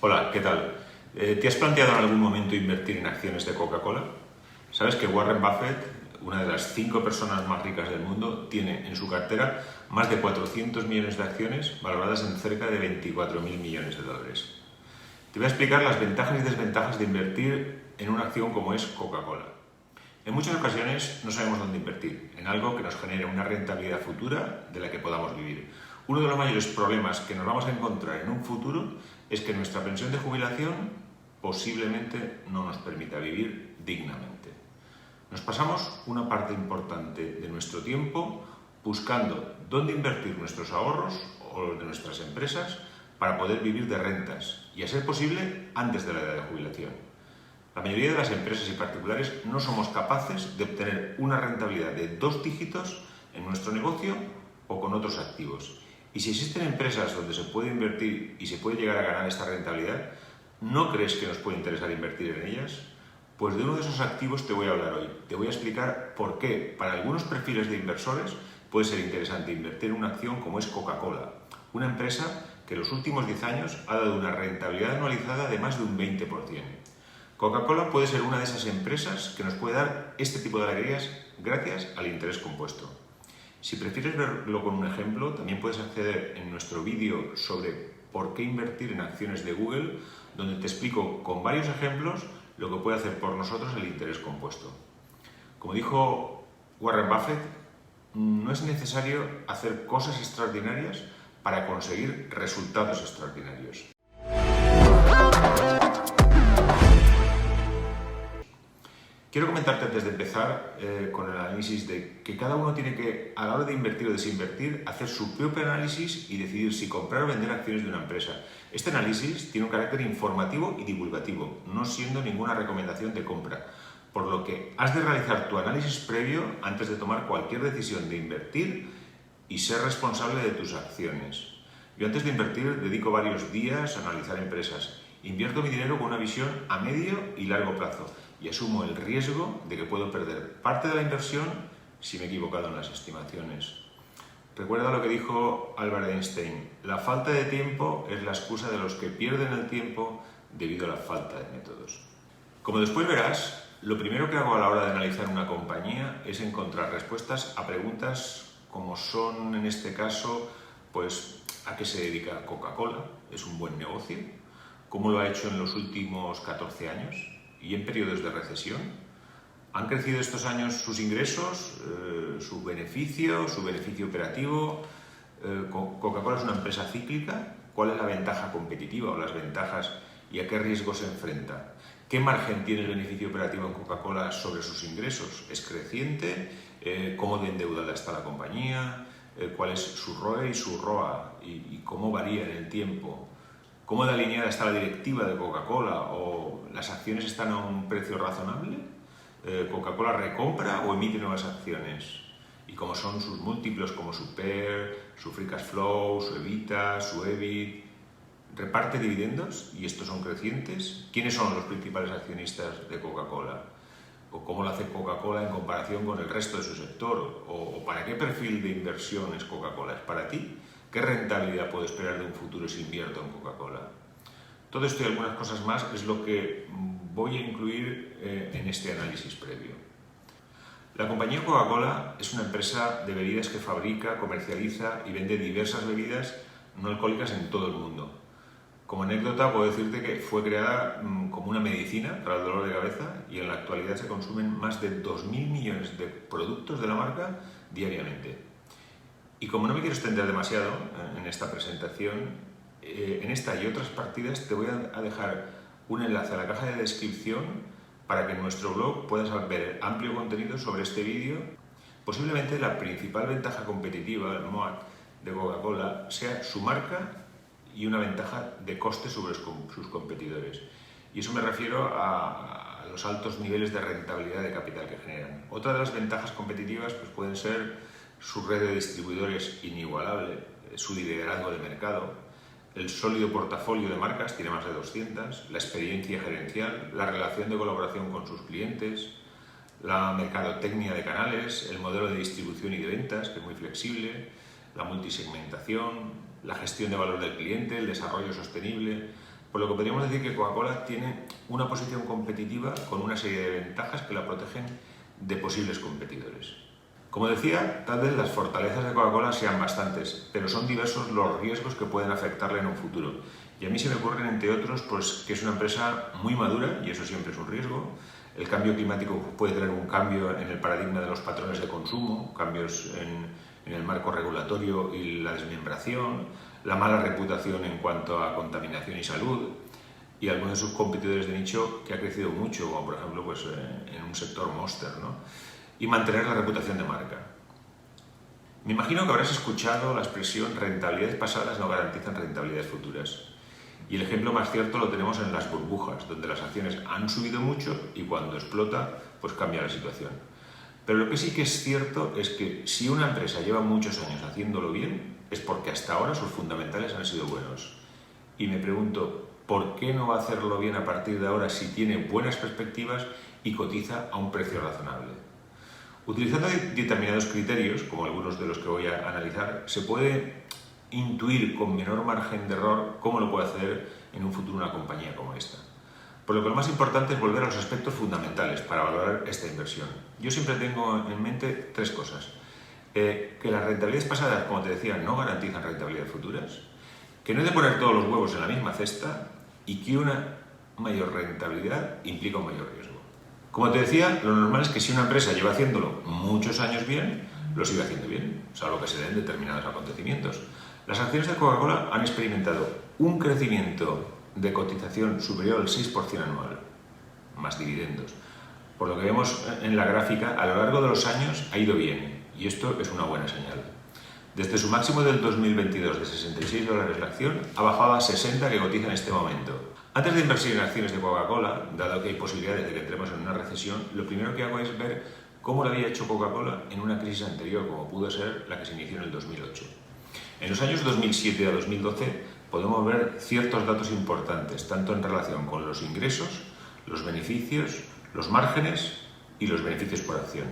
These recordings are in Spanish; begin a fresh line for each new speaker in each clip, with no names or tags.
Hola, ¿qué tal? ¿Te has planteado en algún momento invertir en acciones de Coca-Cola? ¿Sabes que Warren Buffett, una de las 5 personas más ricas del mundo, tiene en su cartera más de 400 millones de acciones valoradas en cerca de 24.000 millones de dólares? Te voy a explicar las ventajas y desventajas de invertir en una acción como es Coca-Cola. En muchas ocasiones no sabemos dónde invertir, en algo que nos genere una rentabilidad futura de la que podamos vivir. Uno de los mayores problemas que nos vamos a encontrar en un futuro es que nuestra pensión de jubilación posiblemente no nos permita vivir dignamente. Nos pasamos una parte importante de nuestro tiempo buscando dónde invertir nuestros ahorros o los de nuestras empresas para poder vivir de rentas y, a ser posible, antes de la edad de jubilación. La mayoría de las empresas y particulares no somos capaces de obtener una rentabilidad de 2 dígitos en nuestro negocio o con otros activos. Y si existen empresas donde se puede invertir y se puede llegar a ganar esta rentabilidad, ¿no crees que nos puede interesar invertir en ellas? Pues de uno de esos activos te voy a hablar hoy. Te voy a explicar por qué para algunos perfiles de inversores puede ser interesante invertir en una acción como es Coca-Cola, una empresa que en los últimos 10 años ha dado una rentabilidad anualizada de más de un 20%. Coca-Cola puede ser una de esas empresas que nos puede dar este tipo de alegrías gracias al interés compuesto. Si prefieres verlo con un ejemplo, también puedes acceder en nuestro vídeo sobre por qué invertir en acciones de Google, donde te explico con varios ejemplos lo que puede hacer por nosotros el interés compuesto. Como dijo Warren Buffett, no es necesario hacer cosas extraordinarias para conseguir resultados extraordinarios. Quiero comentarte antes de empezar con el análisis de que cada uno tiene que, a la hora de invertir o desinvertir, hacer su propio análisis y decidir si comprar o vender acciones de una empresa. Este análisis tiene un carácter informativo y divulgativo, no siendo ninguna recomendación de compra, por lo que has de realizar tu análisis previo antes de tomar cualquier decisión de invertir y ser responsable de tus acciones. Yo antes de invertir dedico varios días a analizar empresas. Invierto mi dinero con una visión a medio y largo plazo y asumo el riesgo de que puedo perder parte de la inversión si me he equivocado en las estimaciones. Recuerda lo que dijo Albert Einstein: la falta de tiempo es la excusa de los que pierden el tiempo debido a la falta de métodos. Como después verás, lo primero que hago a la hora de analizar una compañía es encontrar respuestas a preguntas como son, en este caso, pues, ¿a qué se dedica Coca-Cola? ¿Es un buen negocio? ¿Cómo lo ha hecho en los últimos 14 años? ¿Y en periodos de recesión? ¿Han crecido estos años sus ingresos, su beneficio operativo? ¿Coca-Cola es una empresa cíclica? ¿Cuál es la ventaja competitiva o las ventajas y a qué riesgo se enfrenta? ¿Qué margen tiene el beneficio operativo en Coca-Cola sobre sus ingresos? ¿Es creciente? ¿Cómo de endeudada está la compañía? ¿Cuál es su ROE y su ROA? ¿Y cómo varía en el tiempo? ¿Cómo de alineada está la directiva de Coca-Cola? ¿O las acciones están a un precio razonable? ¿Coca-Cola recompra o emite nuevas acciones? ¿Y cómo son sus múltiplos, como su PER, su Free Cash Flow, su EBITDA, su EBIT? ¿Reparte dividendos y estos son crecientes? ¿Quiénes son los principales accionistas de Coca-Cola? ¿O cómo lo hace Coca-Cola en comparación con el resto de su sector? ¿O para qué perfil de inversión es Coca-Cola? ¿Es para ti? ¿Qué rentabilidad puedo esperar de un futuro si invierto en Coca-Cola? Todo esto y algunas cosas más es lo que voy a incluir en este análisis previo. La compañía Coca-Cola es una empresa de bebidas que fabrica, comercializa y vende diversas bebidas no alcohólicas en todo el mundo. Como anécdota puedo decirte que fue creada como una medicina para el dolor de cabeza y en la actualidad se consumen más de 2.000 millones de productos de la marca diariamente. Y como no me quiero extender demasiado en esta presentación, en esta y otras partidas te voy a dejar un enlace a la caja de descripción para que en nuestro blog puedas ver amplio contenido sobre este vídeo. Posiblemente la principal ventaja competitiva del MOAT de Coca-Cola sea su marca y una ventaja de coste sobre sus competidores. Y eso me refiero a los altos niveles de rentabilidad de capital que generan. Otra de las ventajas competitivas pues, pueden ser su red de distribuidores inigualable, su liderazgo de mercado, el sólido portafolio de marcas, tiene más de 200, la experiencia gerencial, la relación de colaboración con sus clientes, la mercadotecnia de canales, el modelo de distribución y de ventas, que es muy flexible, la multisegmentación, la gestión de valor del cliente, el desarrollo sostenible. por lo que podríamos decir que Coca-Cola tiene una posición competitiva con una serie de ventajas que la protegen de posibles competidores. Como decía, tal vez las fortalezas de Coca-Cola sean bastantes, pero son diversos los riesgos que pueden afectarle en un futuro. Y a mí se me ocurren, entre otros, pues, que es una empresa muy madura, y eso siempre es un riesgo. El cambio climático puede tener un cambio en el paradigma de los patrones de consumo, cambios en el marco regulatorio y la desmembración, la mala reputación en cuanto a contaminación y salud, y algunos de sus competidores de nicho que ha crecido mucho, como por ejemplo pues, en un sector Monster, ¿no? Y mantener la reputación de marca. Me imagino que habrás escuchado la expresión rentabilidades pasadas no garantizan rentabilidades futuras. Y el ejemplo más cierto lo tenemos en las burbujas, donde las acciones han subido mucho y cuando explota, pues cambia la situación. Pero lo que sí que es cierto es que si una empresa lleva muchos años haciéndolo bien, es porque hasta ahora sus fundamentales han sido buenos. Y me pregunto, ¿por qué no va a hacerlo bien a partir de ahora si tiene buenas perspectivas y cotiza a un precio razonable? Utilizando determinados criterios, como algunos de los que voy a analizar, se puede intuir con menor margen de error cómo lo puede hacer en un futuro una compañía como esta. Por lo que lo más importante es volver a los aspectos fundamentales para valorar esta inversión. Yo siempre tengo en mente tres cosas. Que las rentabilidades pasadas, como te decía, no garantizan rentabilidades futuras, que no hay de poner todos los huevos en la misma cesta y que una mayor rentabilidad implica un mayor riesgo. Como te decía, lo normal es que si una empresa lleva haciéndolo muchos años bien, lo siga haciendo bien, salvo que se den determinados acontecimientos. Las acciones de Coca-Cola han experimentado un crecimiento de cotización superior al 6% anual, más dividendos. Por lo que vemos en la gráfica, a lo largo de los años ha ido bien, y esto es una buena señal. Desde su máximo del 2022 de $66 la acción, ha bajado a 60 que cotiza en este momento. Antes de invertir en acciones de Coca-Cola, dado que hay posibilidades de que entremos en una recesión, lo primero que hago es ver cómo lo había hecho Coca-Cola en una crisis anterior, como pudo ser la que se inició en el 2008. En los años 2007 a 2012 podemos ver ciertos datos importantes, tanto en relación con los ingresos, los beneficios, los márgenes y los beneficios por acción.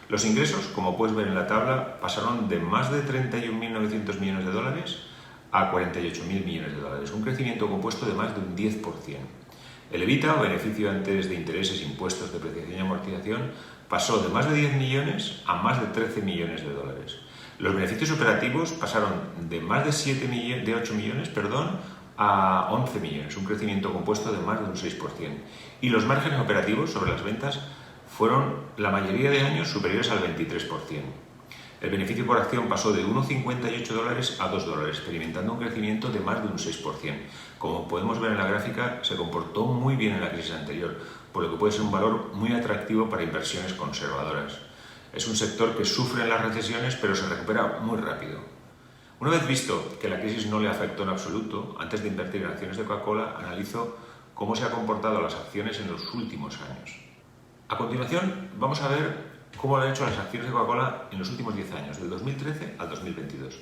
Los ingresos, como puedes ver en la tabla, pasaron de más de 31.900 millones de dólares a 48.000 millones de dólares, un crecimiento compuesto de más de un 10%. El EBITDA, o beneficio antes de intereses, impuestos, depreciación y amortización, pasó de más de 10 millones a más de 13 millones de dólares. Los beneficios operativos pasaron de más de 8 millones a 11 millones, un crecimiento compuesto de más de un 6%. Y los márgenes operativos sobre las ventas fueron la mayoría de años superiores al 23%. El beneficio por acción pasó de $1,58 a $2, experimentando un crecimiento de más de un 6%. Como podemos ver en la gráfica, se comportó muy bien en la crisis anterior, por lo que puede ser un valor muy atractivo para inversiones conservadoras. Es un sector que sufre en las recesiones, pero se recupera muy rápido. Una vez visto que la crisis no le afectó en absoluto, antes de invertir en acciones de Coca-Cola, analizo cómo se han comportado las acciones en los últimos años. A continuación, vamos a ver cómo lo han hecho las acciones de Coca-Cola en los últimos 10 años, del 2013 al 2022.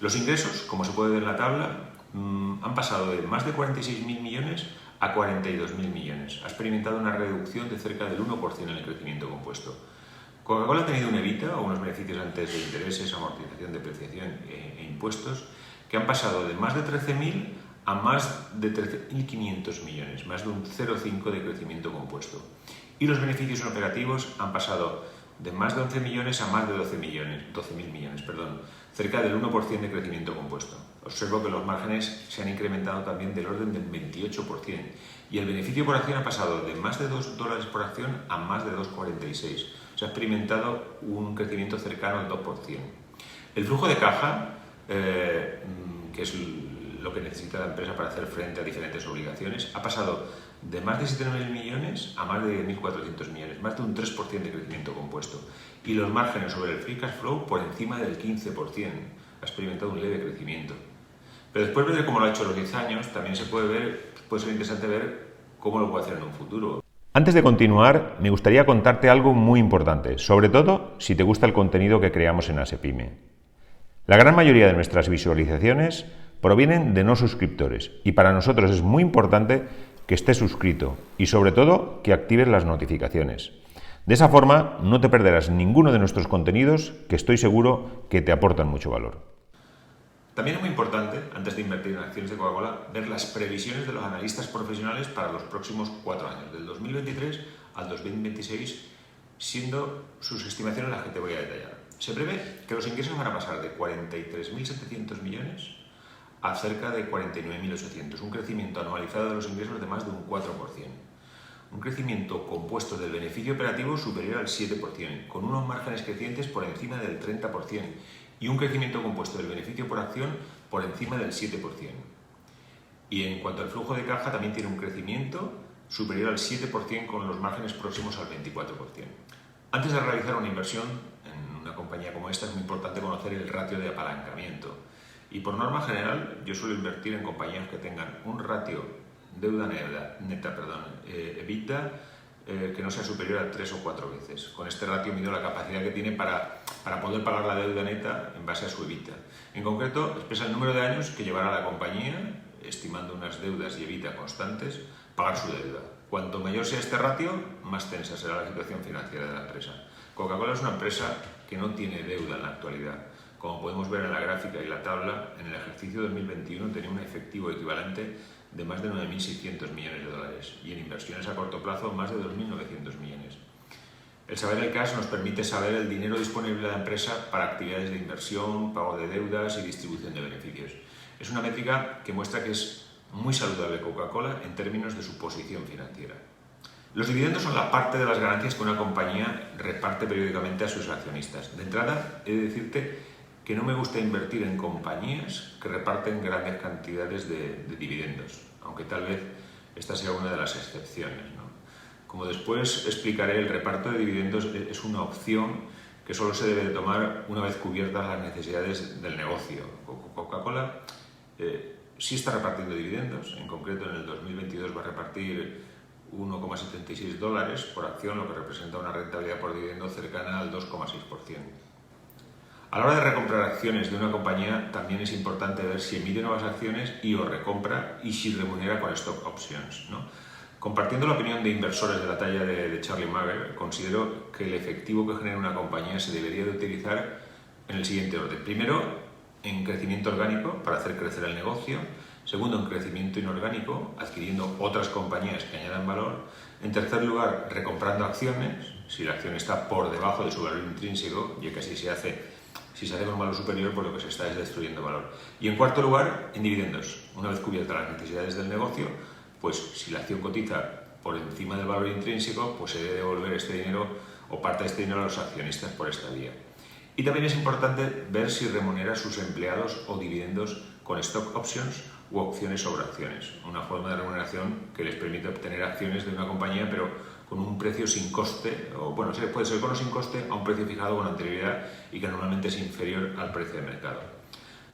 Los ingresos, como se puede ver en la tabla, han pasado de más de 46.000 millones a 42.000 millones. Ha experimentado una reducción de cerca del 1% en el crecimiento compuesto. Coca-Cola ha tenido un EBITDA, o unos beneficios antes de intereses, amortización, depreciación e impuestos, que han pasado de más de 13.000 a más de 13.500 millones, más de un 0,5% de crecimiento compuesto. Y los beneficios operativos han pasado de más de 11 millones a más de 12.000 millones, cerca del 1% de crecimiento compuesto. Observo que los márgenes se han incrementado también del orden del 28% y el beneficio por acción ha pasado de más de $2 por acción a más de 2,46. Se ha experimentado un crecimiento cercano al 2%. El flujo de caja, que es lo que necesita la empresa para hacer frente a diferentes obligaciones, ha pasado de más de 7.000 millones a más de 10.400 millones, más de un 3% de crecimiento compuesto. Y los márgenes sobre el free cash flow por encima del 15%. Ha experimentado un leve crecimiento. Pero después de ver cómo lo ha hecho en los 10 años, también puede ser interesante ver cómo lo puede hacer en un futuro.
Antes de continuar, me gustaría contarte algo muy importante, sobre todo si te gusta el contenido que creamos en ASEPYME. La gran mayoría de nuestras visualizaciones provienen de no suscriptores y para nosotros es muy importante que estés suscrito y sobre todo que actives las notificaciones. De esa forma no te perderás ninguno de nuestros contenidos que estoy seguro que te aportan mucho valor.
También es muy importante, antes de invertir en acciones de Coca-Cola, ver las previsiones de los analistas profesionales para los próximos 4 años, del 2023 al 2026, siendo sus estimaciones las que te voy a detallar. Se prevé que los ingresos van a pasar de 43.700 millones a cerca de 49.800, un crecimiento anualizado de los ingresos de más de un 4%. Un crecimiento compuesto del beneficio operativo superior al 7%, con unos márgenes crecientes por encima del 30%, y un crecimiento compuesto del beneficio por acción por encima del 7%. Y en cuanto al flujo de caja, también tiene un crecimiento superior al 7% con los márgenes próximos al 24%. Antes de realizar una inversión en una compañía como esta, es muy importante conocer el ratio de apalancamiento. Y por norma general, yo suelo invertir en compañías que tengan un ratio deuda neta, EBITDA, que no sea superior a 3 o 4 veces. Con este ratio mido la capacidad que tiene para poder pagar la deuda neta en base a su EBITDA. En concreto, expresa el número de años que llevará la compañía, estimando unas deudas y EBITDA constantes, pagar su deuda. Cuanto mayor sea este ratio, más tensa será la situación financiera de la empresa. Coca-Cola es una empresa que no tiene deuda en la actualidad. Como podemos ver en la gráfica y la tabla, en el ejercicio 2021 tenía un efectivo equivalente de más de 9.600 millones de dólares y en inversiones a corto plazo más de 2.900 millones. El saber el cash nos permite saber el dinero disponible de la empresa para actividades de inversión, pago de deudas y distribución de beneficios. Es una métrica que muestra que es muy saludable Coca-Cola en términos de su posición financiera. Los dividendos son la parte de las ganancias que una compañía reparte periódicamente a sus accionistas. De entrada, he de decirte que no me gusta invertir en compañías que reparten grandes cantidades de dividendos, aunque tal vez esta sea una de las excepciones, ¿no? Como después explicaré, el reparto de dividendos es una opción que solo se debe de tomar una vez cubiertas las necesidades del negocio. Coca-Cola sí está repartiendo dividendos, en concreto en el 2022 va a repartir $1,76 por acción, lo que representa una rentabilidad por dividendo cercana al 2,6%. A la hora de recomprar acciones de una compañía también es importante ver si emite nuevas acciones y o recompra y si remunera con stock options, ¿no? Compartiendo la opinión de inversores de la talla de Charlie Munger, considero que el efectivo que genera una compañía se debería de utilizar en el siguiente orden. Primero, en crecimiento orgánico para hacer crecer el negocio. Segundo, en crecimiento inorgánico, adquiriendo otras compañías que añadan valor. En tercer lugar, recomprando acciones, si la acción está por debajo de su valor intrínseco, ya que así se hace. Si se hace con un valor superior, pues lo que se está es destruyendo valor. Y en cuarto lugar, en dividendos. Una vez cubiertas las necesidades del negocio, pues si la acción cotiza por encima del valor intrínseco, pues se debe devolver este dinero o parte de este dinero a los accionistas por esta vía. Y también es importante ver si remunera a sus empleados o dividendos con stock options u opciones sobre acciones. Una forma de remuneración que les permite obtener acciones de una compañía, pero con un precio sin coste, o bueno, puede ser con o sin coste, a un precio fijado con anterioridad y que normalmente es inferior al precio de mercado.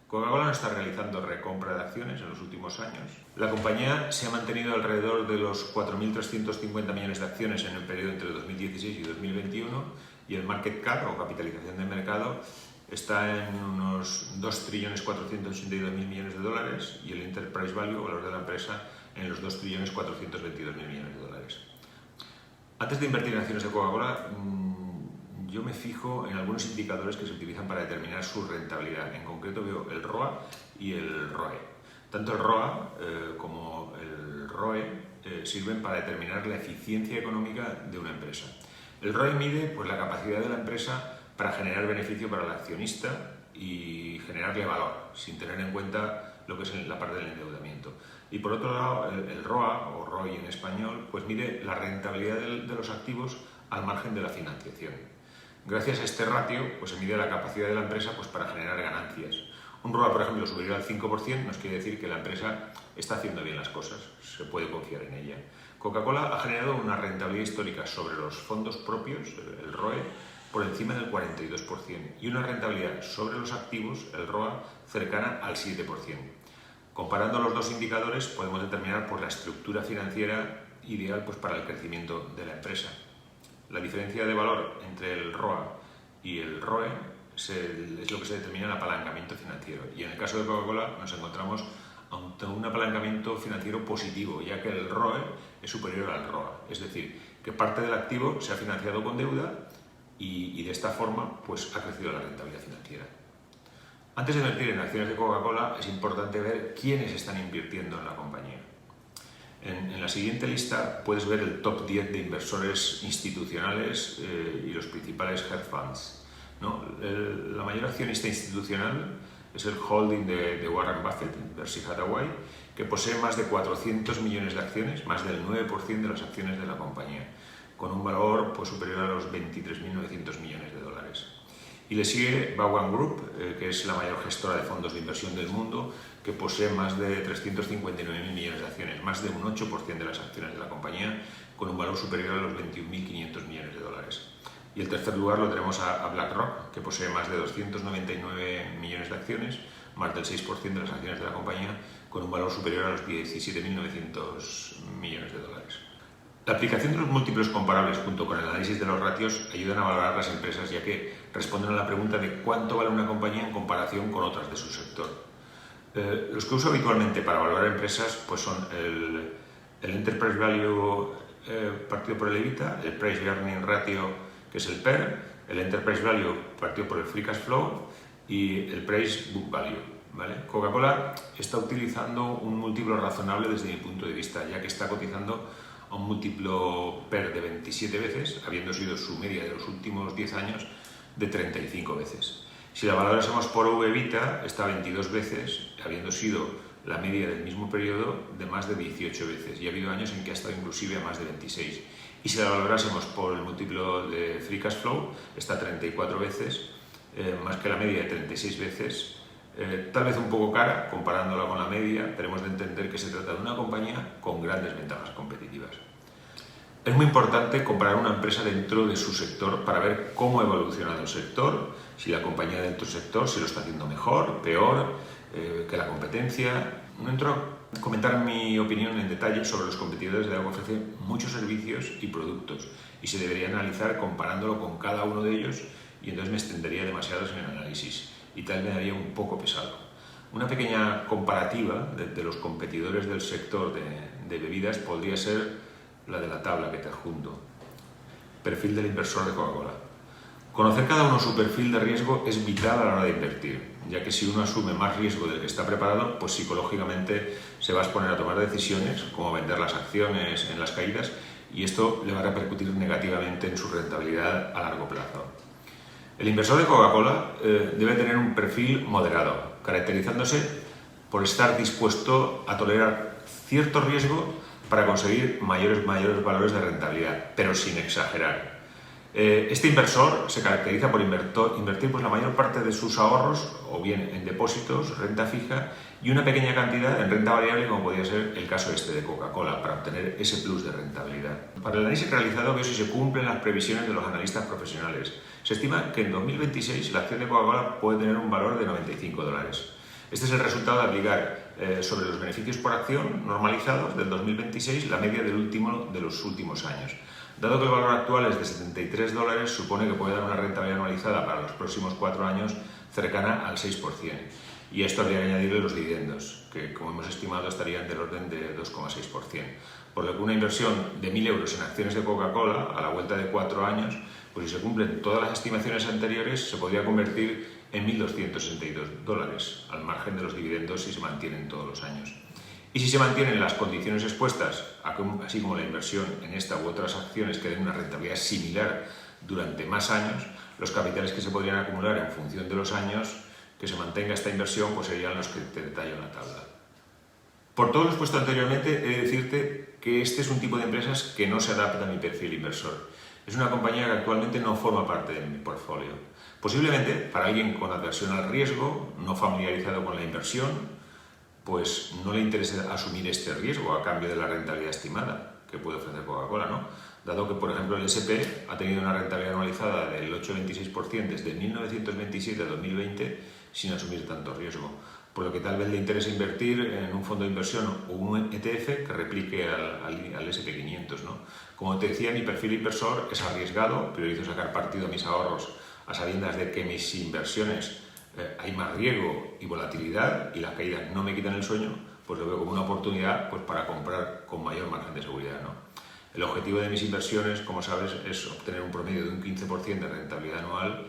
Coca-Cola no está realizando recompra de acciones en los últimos años. La compañía se ha mantenido alrededor de los 4.350 millones de acciones en el periodo entre 2016 y 2021 y el market cap o capitalización de mercado está en unos 2.482.000 millones de dólares y el enterprise value, o valor de la empresa, en los 2.422.000 millones de dólares. Antes de invertir en acciones de Coca-Cola, yo me fijo en algunos indicadores que se utilizan para determinar su rentabilidad. En concreto veo el ROA y el ROE. Tanto el ROA como el ROE sirven para determinar la eficiencia económica de una empresa. El ROE mide pues, la capacidad de la empresa para generar beneficio para el accionista y generarle valor, sin tener en cuenta lo que es la parte del endeudamiento. Y por otro lado, el ROA, o ROI en español, pues mide la rentabilidad de los activos al margen de la financiación. Gracias a este ratio, pues se mide la capacidad de la empresa pues, para generar ganancias. Un ROA, por ejemplo, superior al 5% nos quiere decir que la empresa está haciendo bien las cosas, se puede confiar en ella. Coca-Cola ha generado una rentabilidad histórica sobre los fondos propios, el ROE, por encima del 42% y una rentabilidad sobre los activos, el ROA, cercana al 7%. Comparando los dos indicadores podemos determinar pues, la estructura financiera ideal pues, para el crecimiento de la empresa. La diferencia de valor entre el ROA y el ROE es lo que se determina en el apalancamiento financiero. Y en el caso de Coca-Cola nos encontramos ante un apalancamiento financiero positivo, ya que el ROE es superior al ROA. Es decir, que parte del activo se ha financiado con deuda y de esta forma pues, ha crecido la rentabilidad financiera. Antes de invertir en acciones de Coca-Cola es importante ver quiénes están invirtiendo en la compañía. En la siguiente lista puedes ver el top 10 de inversores institucionales y los principales hedge funds, ¿no? La mayor accionista institucional es el holding de Warren Buffett, Berkshire Hathaway, que posee más de 400 millones de acciones, más del 9% de las acciones de la compañía, con un valor superior a los 23.900 millones de dólares. Y le sigue Vaughan Group, que es la mayor gestora de fondos de inversión del mundo, que posee más de 359.000 millones de acciones, más de un 8% de las acciones de la compañía, con un valor superior a los 21.500 millones de dólares. Y el tercer lugar lo tenemos a BlackRock, que posee más de 299 millones de acciones, más del 6% de las acciones de la compañía, con un valor superior a los 17.900 millones de dólares. La aplicación de los múltiplos comparables junto con el análisis de los ratios ayudan a valorar las empresas, ya que responden a la pregunta de cuánto vale una compañía en comparación con otras de su sector. Los que uso habitualmente para valorar empresas pues son el Enterprise Value partido por el EBITDA, el Price Earning Ratio, que es el PER, el Enterprise Value partido por el Free Cash Flow y el Price Book Value, ¿vale? Coca-Cola está utilizando un múltiplo razonable desde mi punto de vista, ya que está cotizando a un múltiplo PER de 27 veces, habiendo sido su media de los últimos 10 años de 35 veces. Si la valorásemos por EV/EBITDA, está a 22 veces, habiendo sido la media del mismo periodo de más de 18 veces, y ha habido años en que ha estado inclusive a más de 26. Y si la valorásemos por el múltiplo de Free Cash Flow, está a 34 veces, más que la media de 36 veces, tal vez un poco cara comparándola con la media, pero hemos de entender que se trata de una compañía con grandes ventajas competitivas. Es muy importante comparar una empresa dentro de su sector para ver cómo ha evolucionado el sector, si la compañía dentro del sector se lo está haciendo mejor, peor que la competencia. No entro a comentar mi opinión en detalle sobre los competidores, de algo que ofrecen muchos servicios y productos y se debería analizar comparándolo con cada uno de ellos, y entonces me extendería demasiado en el análisis y tal me daría un poco pesado. Una pequeña comparativa de los competidores del sector de bebidas podría ser la de la tabla que te adjunto. Perfil del inversor de Coca-Cola. Conocer cada uno su perfil de riesgo es vital a la hora de invertir, ya que si uno asume más riesgo del que está preparado, pues psicológicamente se va a exponer a tomar decisiones como vender las acciones en las caídas, y esto le va a repercutir negativamente en su rentabilidad a largo plazo. El inversor de Coca-Cola debe tener un perfil moderado, caracterizándose por estar dispuesto a tolerar cierto riesgo para conseguir mayores valores de rentabilidad, pero sin exagerar. Este inversor se caracteriza por invertir pues, la mayor parte de sus ahorros o bien en depósitos, renta fija, y una pequeña cantidad en renta variable, como podría ser el caso de Coca-Cola, para obtener ese plus de rentabilidad. Para el análisis realizado veo si se cumplen las previsiones de los analistas profesionales. Se estima que en 2026 la acción de Coca-Cola puede tener un valor de $95. Este es el resultado de aplicar sobre los beneficios por acción normalizados del 2026 la media de los últimos años. Dado que el valor actual es de $73, supone que puede dar una rentabilidad anualizada para los próximos 4 años cercana al 6%. Y a esto habría que añadirle los dividendos, que como hemos estimado estarían del orden de 2,6%. Por lo que una inversión de 1.000 euros en acciones de Coca-Cola a la vuelta de 4 años, pues si se cumplen todas las estimaciones anteriores, se podría convertir en $1.262, al margen de los dividendos si se mantienen todos los años. Y si se mantienen las condiciones expuestas, así como la inversión en esta u otras acciones que den una rentabilidad similar durante más años, los capitales que se podrían acumular en función de los años que se mantenga esta inversión pues serían los que te detallo en la tabla. Por todo lo expuesto anteriormente, he de decirte que este es un tipo de empresas que no se adapta a mi perfil inversor. Es una compañía que actualmente no forma parte de mi portfolio. Posiblemente para alguien con aversión al riesgo, no familiarizado con la inversión, pues no le interesa asumir este riesgo a cambio de la rentabilidad estimada que puede ofrecer Coca-Cola, ¿no? Dado que, por ejemplo, el S&P ha tenido una rentabilidad anualizada del 8,26% desde 1927 a 2020 sin asumir tanto riesgo, por lo que tal vez le interese invertir en un fondo de inversión o un ETF que replique al S&P 500, ¿no? Como te decía, mi perfil inversor es arriesgado, priorizo sacar partido a mis ahorros a sabiendas de que mis inversiones hay más riesgo y volatilidad y las caídas no me quitan el sueño, pues lo veo como una oportunidad pues, para comprar con mayor margen de seguridad, ¿no? El objetivo de mis inversiones, como sabes, es obtener un promedio de un 15% de rentabilidad anual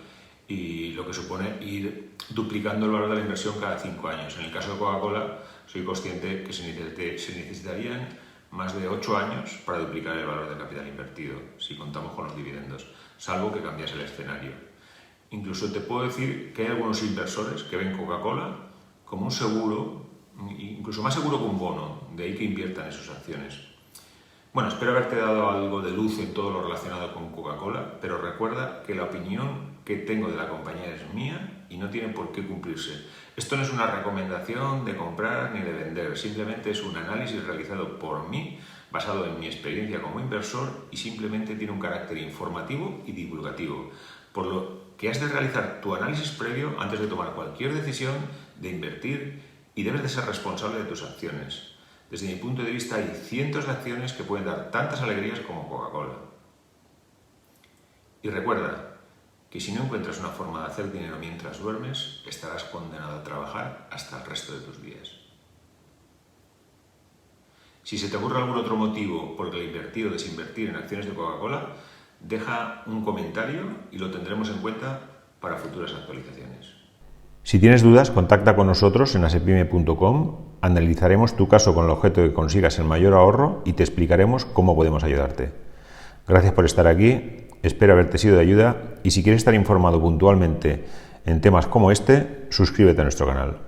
y lo que supone ir duplicando el valor de la inversión cada 5 años. En el caso de Coca-Cola, soy consciente que se necesitarían más de 8 años para duplicar el valor del capital invertido, si contamos con los dividendos, salvo que cambiase el escenario. Incluso te puedo decir que hay algunos inversores que ven Coca-Cola como un seguro, incluso más seguro que un bono, de ahí que inviertan en sus acciones. Bueno, espero haberte dado algo de luz en todo lo relacionado con Coca-Cola, pero recuerda que la opinión que tengo de la compañía es mía y no tiene por qué cumplirse. Esto no es una recomendación de comprar ni de vender, simplemente es un análisis realizado por mí, basado en mi experiencia como inversor y simplemente tiene un carácter informativo y divulgativo, por lo que has de realizar tu análisis previo antes de tomar cualquier decisión de invertir y debes de ser responsable de tus acciones. Desde mi punto de vista hay cientos de acciones que pueden dar tantas alegrías como Coca-Cola. Y recuerda que si no encuentras una forma de hacer dinero mientras duermes, estarás condenado a trabajar hasta el resto de tus días. Si se te ocurre algún otro motivo por el invertir o desinvertir en acciones de Coca-Cola, deja un comentario y lo tendremos en cuenta para futuras actualizaciones.
Si tienes dudas, contacta con nosotros en asepime.com, analizaremos tu caso con el objeto de que consigas el mayor ahorro y te explicaremos cómo podemos ayudarte. Gracias por estar aquí, espero haberte sido de ayuda y si quieres estar informado puntualmente en temas como este, suscríbete a nuestro canal.